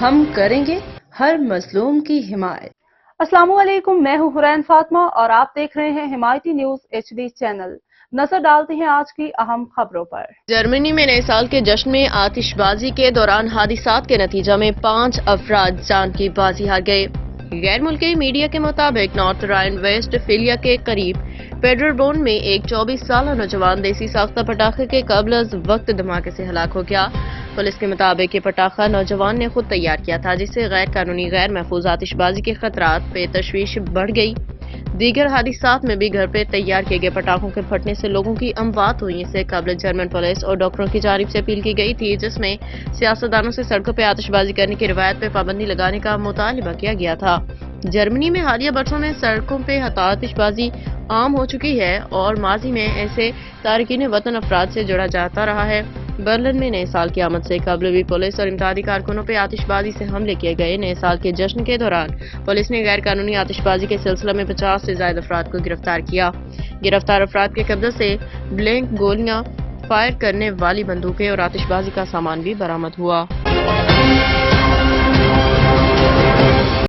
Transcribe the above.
ہم کریں گے ہر مظلوم کی حمایت۔ السلام علیکم، میں ہوں حرین فاطمہ اور آپ دیکھ رہے ہیں حمایتی نیوز HD چینل۔ نظر ڈالتے ہیں آج کی اہم خبروں پر۔ جرمنی میں نئے سال کے جشن میں آتش بازی کے دوران حادثات کے نتیجہ میں 5 افراد جان کی بازی ہار گئے۔ غیر ملکی میڈیا کے مطابق نارتھ رائن ویسٹ فیلیا کے قریب پیڈربورن میں ایک 24 سالہ نوجوان دیسی ساختہ پٹاخے کے قبل از وقت دھماکے سے ہلاک ہو گیا۔ پولیس کے مطابق یہ پٹاخہ نوجوان نے خود تیار کیا تھا، جس سے غیر قانونی غیر محفوظ آتش بازی کے خطرات پہ تشویش بڑھ گئی۔ دیگر حادثات میں بھی گھر پہ تیار کیے گئے پٹاخوں کے پھٹنے سے لوگوں کی اموات ہوئی۔ اس سے قبل جرمن پولیس اور ڈاکٹروں کی جانب سے اپیل کی گئی تھی، جس میں سیاستدانوں سے سڑکوں پہ آتش بازی کرنے کی روایت پہ پابندی لگانے کا مطالبہ کیا گیا تھا۔ جرمنی میں حالیہ برسوں میں سڑکوں پہ آتش بازی عام ہو چکی ہے اور ماضی میں ایسے تارکین وطن افراد سے جڑا جاتا رہا ہے۔ برلن میں نئے سال کی آمد سے قبل بھی پولیس اور امدادی کارکنوں پہ آتش بازی سے حملے کیے گئے۔ نئے سال کے جشن کے دوران پولیس نے غیر قانونی آتش بازی کے سلسلے میں 50 سے زائد افراد کو گرفتار کیا۔ گرفتار افراد کے قبضے سے بلینک گولیاں، فائر کرنے والی بندوقیں اور آتش بازی کا سامان بھی برآمد ہوا۔